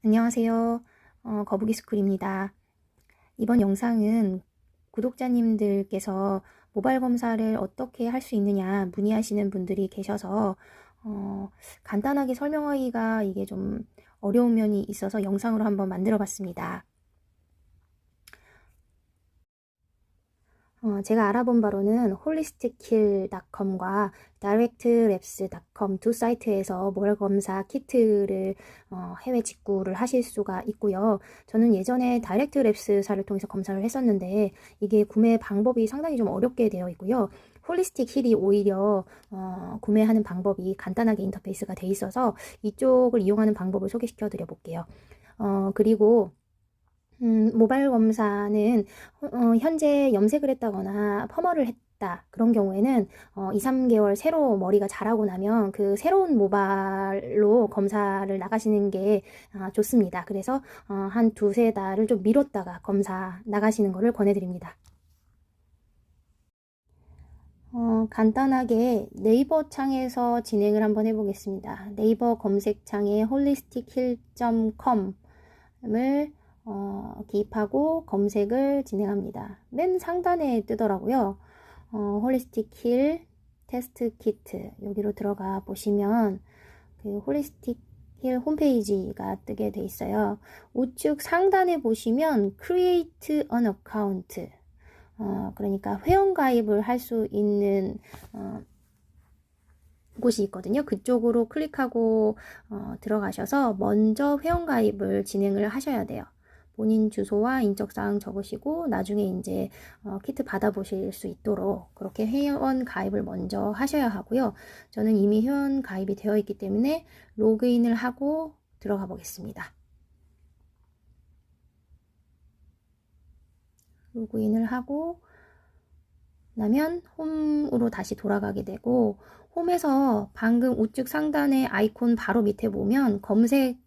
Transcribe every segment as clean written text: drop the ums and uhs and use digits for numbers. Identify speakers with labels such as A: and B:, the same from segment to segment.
A: 안녕하세요. 거북이 스쿨입니다. 이번 영상은 구독자님들께서 모발 검사를 어떻게 할 수 있느냐 문의하시는 분들이 계셔서 간단하게 설명하기가 이게 좀 어려운 면이 있어서 영상으로 한번 만들어 봤습니다. 제가 알아본 바로는 holistickill.com과 directlabs.com 두 사이트에서 모발 검사 키트를 해외 직구를 하실 수가 있고요. 저는 예전에 다이렉트랩스사를 통해서 검사를 했었는데 이게 구매 방법이 상당히 좀 어렵게 되어 있고요. 홀리스틱 힐이 오히려 구매하는 방법이 간단하게 인터페이스가 돼 있어서 이쪽을 이용하는 방법을 소개시켜 드려 볼게요. 그리고 모발 검사는 현재 염색을 했다거나 펌어를 했다 그런 경우에는 2, 3개월 새로 머리가 자라고 나면 그 새로운 모발로 검사를 나가시는 게 좋습니다. 그래서 한 두세 달을 좀 미뤘다가 검사 나가시는 것을 권해드립니다. 간단하게 네이버 창에서 진행을 한번 해보겠습니다. 네이버 검색창에 holisticheal.com을 기입하고 검색을 진행합니다. 맨 상단에 뜨더라고요. 홀리스틱 힐 테스트 키트 여기로 들어가 보시면 그 홀리스틱 힐 홈페이지가 뜨게 돼 있어요. 우측 상단에 보시면 Create an Account 그러니까 회원 가입을 할 수 있는 곳이 있거든요. 그쪽으로 클릭하고 들어가셔서 먼저 회원 가입을 진행을 하셔야 돼요. 본인 주소와 인적사항 적으시고 나중에 이제 키트 받아보실 수 있도록 그렇게 회원 가입을 먼저 하셔야 하고요. 저는 이미 회원 가입이 되어 있기 때문에 로그인을 하고 들어가 보겠습니다. 로그인을 하고 나면 홈으로 다시 돌아가게 되고 홈에서 방금 우측 상단의 아이콘 바로 밑에 보면 검색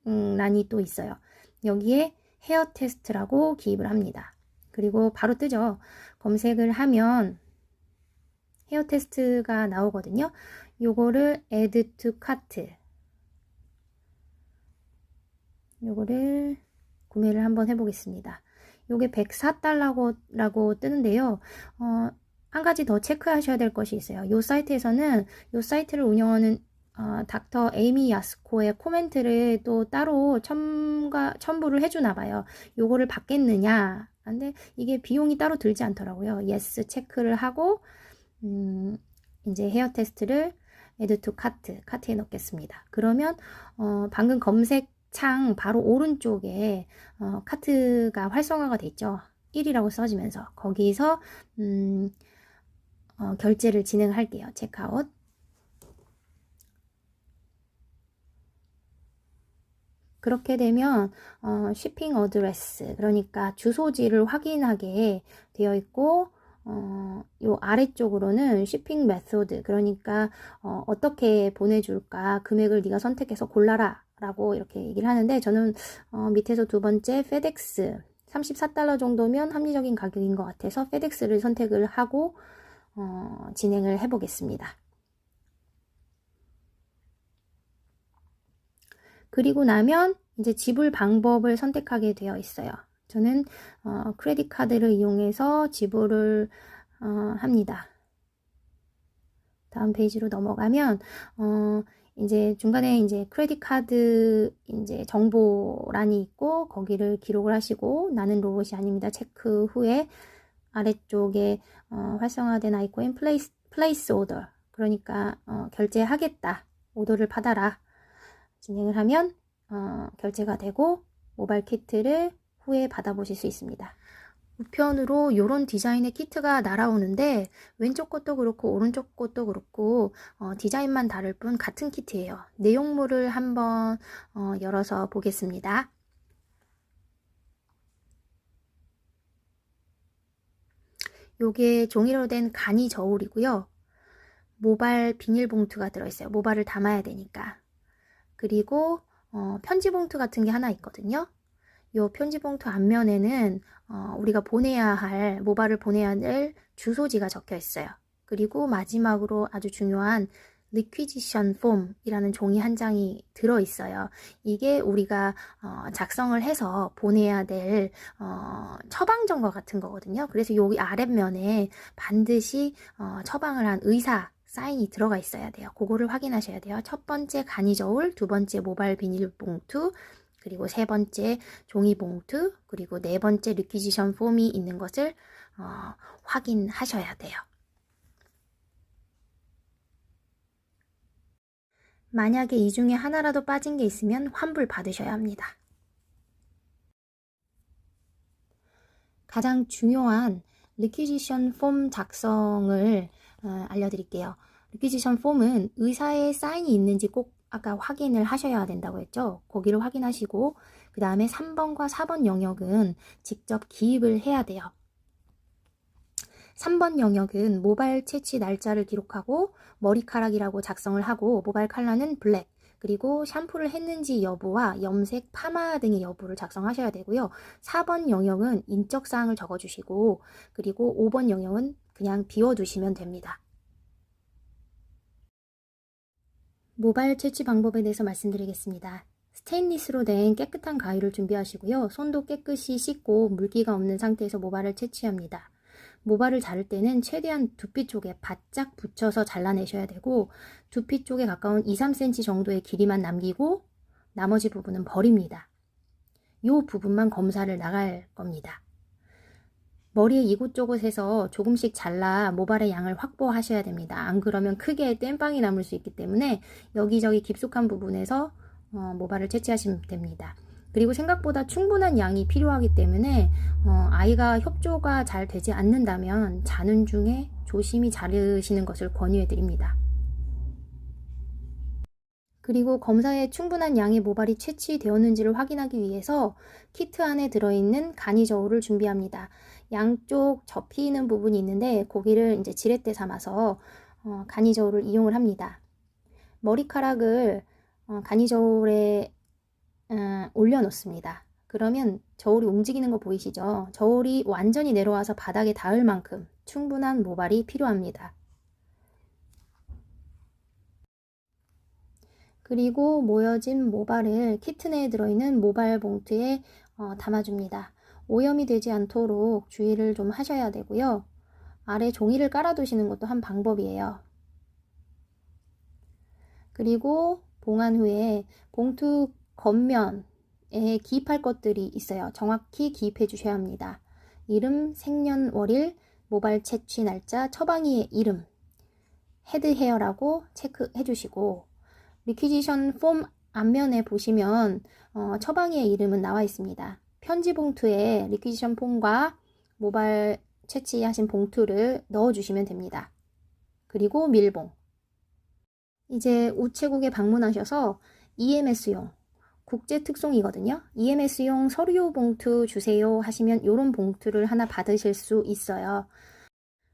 A: 란이 또 있어요. 여기에 헤어 테스트라고 기입을 합니다. 그리고 바로 뜨죠. 검색을 하면 헤어 테스트가 나오거든요. 요거를 add to cart 요거를 구매를 한번 해보겠습니다. 요게 104달러라고 뜨는데요. 한 가지 더 체크하셔야 될 것이 있어요. 요 사이트에서는 요 사이트를 운영하는 닥터 에이미 야스코의 코멘트를 또 따로 첨부를 해주나 봐요. 요거를 받겠느냐. 근데 이게 비용이 따로 들지 않더라고요. yes 체크를 하고 이제 헤어 테스트를 add to 카트에 넣겠습니다. 그러면 방금 검색 창 바로 오른쪽에 카트가 활성화가 돼 있죠. 1이라고 써지면서 거기서 결제를 진행할게요. 체크아웃. 그렇게 되면 shipping address 그러니까 주소지를 확인하게 되어 있고 요 아래쪽으로는 shipping method 그러니까 어떻게 보내줄까 금액을 네가 선택해서 골라라 라고 이렇게 얘기를 하는데 저는 밑에서 두 번째 FedEx 34달러 정도면 합리적인 가격인 것 같아서 FedEx를 선택을 하고 진행을 해 보겠습니다. 그리고 나면 이제 지불 방법을 선택하게 되어 있어요. 저는 크레딧 카드를 이용해서 지불을 합니다. 다음 페이지로 넘어가면 이제 중간에 이제 크레딧 카드 이제 정보란이 있고 거기를 기록을 하시고 나는 로봇이 아닙니다. 체크 후에 아래쪽에 활성화된 아이콘 플레이스 오더 그러니까 결제하겠다 오더를 받아라 진행을 하면 결제가 되고 모발 키트를 후에 받아보실 수 있습니다. 우편으로 이런 디자인의 키트가 날아오는데 왼쪽 것도 그렇고 오른쪽 것도 그렇고 디자인만 다를 뿐 같은 키트예요. 내용물을 한번 열어서 보겠습니다. 요게 종이로 된 간이 저울이고요. 모발 비닐봉투가 들어있어요. 모발을 담아야 되니까. 그리고 편지 봉투 같은 게 하나 있거든요. 요 편지 봉투 앞면에는 우리가 모발을 보내야 할 주소지가 적혀 있어요. 그리고 마지막으로 아주 중요한 리퀴지션 폼이라는 종이 한 장이 들어있어요. 이게 우리가 작성을 해서 보내야 될 처방전과 같은 거거든요. 그래서 여기 아랫면에 반드시 처방을 한 의사 사인이 들어가 있어야 돼요. 그거를 확인하셔야 돼요. 첫 번째 간이저울, 두 번째 모바일 비닐봉투, 그리고 세 번째 종이봉투, 그리고 네 번째 리퀴지션 폼이 있는 것을 확인하셔야 돼요. 만약에 이 중에 하나라도 빠진 게 있으면 환불 받으셔야 합니다. 가장 중요한 리퀴지션 폼 작성을 알려드릴게요. 리퀴지션 폼은 의사의 사인이 있는지 꼭 아까 확인을 하셔야 된다고 했죠. 거기를 확인하시고 그 다음에 3번과 4번 영역은 직접 기입을 해야 돼요. 3번 영역은 모발 채취 날짜를 기록하고 머리카락이라고 작성을 하고 모발 컬러는 블랙, 그리고 샴푸를 했는지 여부와 염색, 파마 등의 여부를 작성하셔야 되고요. 4번 영역은 인적사항을 적어주시고 그리고 5번 영역은 그냥 비워두시면 됩니다. 모발 채취 방법에 대해서 말씀드리겠습니다. 스테인리스로 된 깨끗한 가위를 준비하시고요. 손도 깨끗이 씻고 물기가 없는 상태에서 모발을 채취합니다. 모발을 자를 때는 최대한 두피 쪽에 바짝 붙여서 잘라내셔야 되고 두피 쪽에 가까운 2-3cm 정도의 길이만 남기고 나머지 부분은 버립니다. 이 부분만 검사를 나갈 겁니다. 머리의 이곳저곳에서 조금씩 잘라 모발의 양을 확보하셔야 됩니다. 안 그러면 크게 땜빵이 남을 수 있기 때문에 여기저기 깊숙한 부분에서 모발을 채취하시면 됩니다. 그리고 생각보다 충분한 양이 필요하기 때문에 아이가 협조가 잘 되지 않는다면 자는 중에 조심히 자르시는 것을 권유해 드립니다. 그리고 검사에 충분한 양의 모발이 채취되었는지를 확인하기 위해서 키트 안에 들어있는 간이저울을 준비합니다. 양쪽 접히는 부분이 있는데 거기를 이제 지렛대 삼아서 간이저울을 이용을 합니다. 머리카락을 간이저울에 올려놓습니다. 그러면 저울이 움직이는 거 보이시죠? 저울이 완전히 내려와서 바닥에 닿을 만큼 충분한 모발이 필요합니다. 그리고 모여진 모발을 키트 내에 들어있는 모발 봉투에 담아줍니다. 오염이 되지 않도록 주의를 좀 하셔야 되고요. 아래 종이를 깔아두시는 것도 한 방법이에요. 그리고 봉한 후에 봉투 겉면에 기입할 것들이 있어요. 정확히 기입해 주셔야 합니다. 이름, 생년월일, 모발 채취 날짜, 처방이의 이름, 헤드 헤어라고 체크해 주시고 리퀴지션 폼 앞면에 보시면 처방이의 이름은 나와 있습니다. 편지 봉투에 리퀴지션 폼과 모발 채취하신 봉투를 넣어주시면 됩니다. 그리고 밀봉. 이제 우체국에 방문하셔서 EMS용 국제 특송이거든요. EMS용 서류 봉투 주세요 하시면 이런 봉투를 하나 받으실 수 있어요.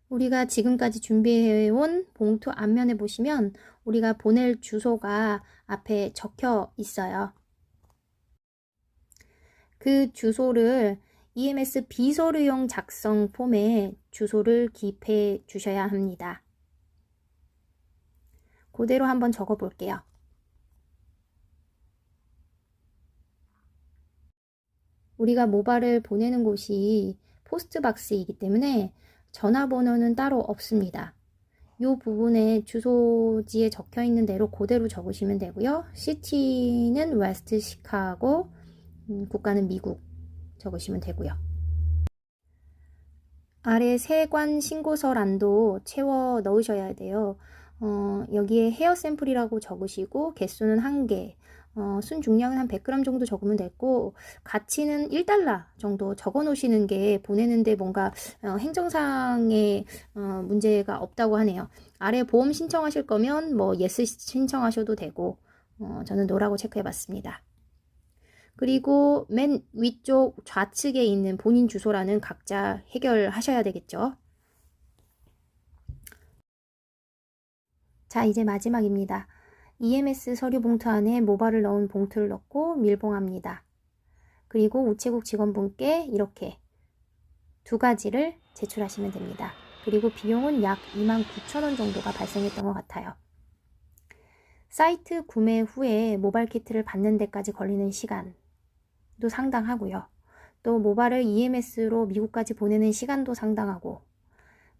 A: 우리가 지금까지 준비해온 봉투 앞면에 보시면 우리가 보낼 주소가 앞에 적혀 있어요. 그 주소를 EMS 비서류용 작성 폼에 주소를 기입해 주셔야 합니다. 그대로 한번 적어 볼게요. 우리가 모발을 보내는 곳이 포스트박스이기 때문에 전화번호는 따로 없습니다. 이 부분에 주소지에 적혀 있는 대로 그대로 적으시면 되고요. 시티는 웨스트 시카고, 국가는 미국 적으시면 되고요. 아래 세관 신고서란도 채워 넣으셔야 돼요. 여기에 헤어 샘플이라고 적으시고 개수는 1개, 순 중량은 한 100g 정도 적으면 됐고 가치는 $1 정도 적어 놓으시는 게 보내는데 뭔가 행정상의 문제가 없다고 하네요. 아래 보험 신청하실 거면 뭐 예스 신청하셔도 되고 저는 노라고 체크해 봤습니다. 그리고 맨 위쪽 좌측에 있는 본인 주소란은 각자 해결하셔야 되겠죠. 자, 이제 마지막입니다. EMS 서류 봉투 안에 모발을 넣은 봉투를 넣고 밀봉합니다. 그리고 우체국 직원분께 이렇게 2가지를 제출하시면 됩니다. 그리고 비용은 약 29,000원 정도가 발생했던 것 같아요. 사이트 구매 후에 모발 키트를 받는 데까지 걸리는 시간도 상당하고요. 또 모발을 EMS로 미국까지 보내는 시간도 상당하고,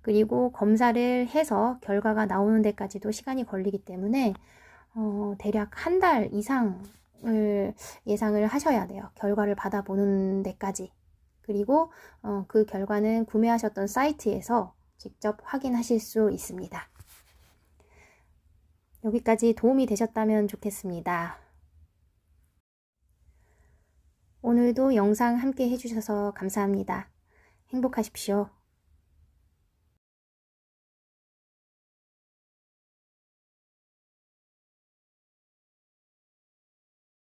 A: 그리고 검사를 해서 결과가 나오는 데까지도 시간이 걸리기 때문에 대략 한 달 이상을 예상을 하셔야 돼요. 결과를 받아보는 데까지. 그리고 그 결과는 구매하셨던 사이트에서 직접 확인하실 수 있습니다. 여기까지 도움이 되셨다면 좋겠습니다. 오늘도 영상 함께 해주셔서 감사합니다. 행복하십시오.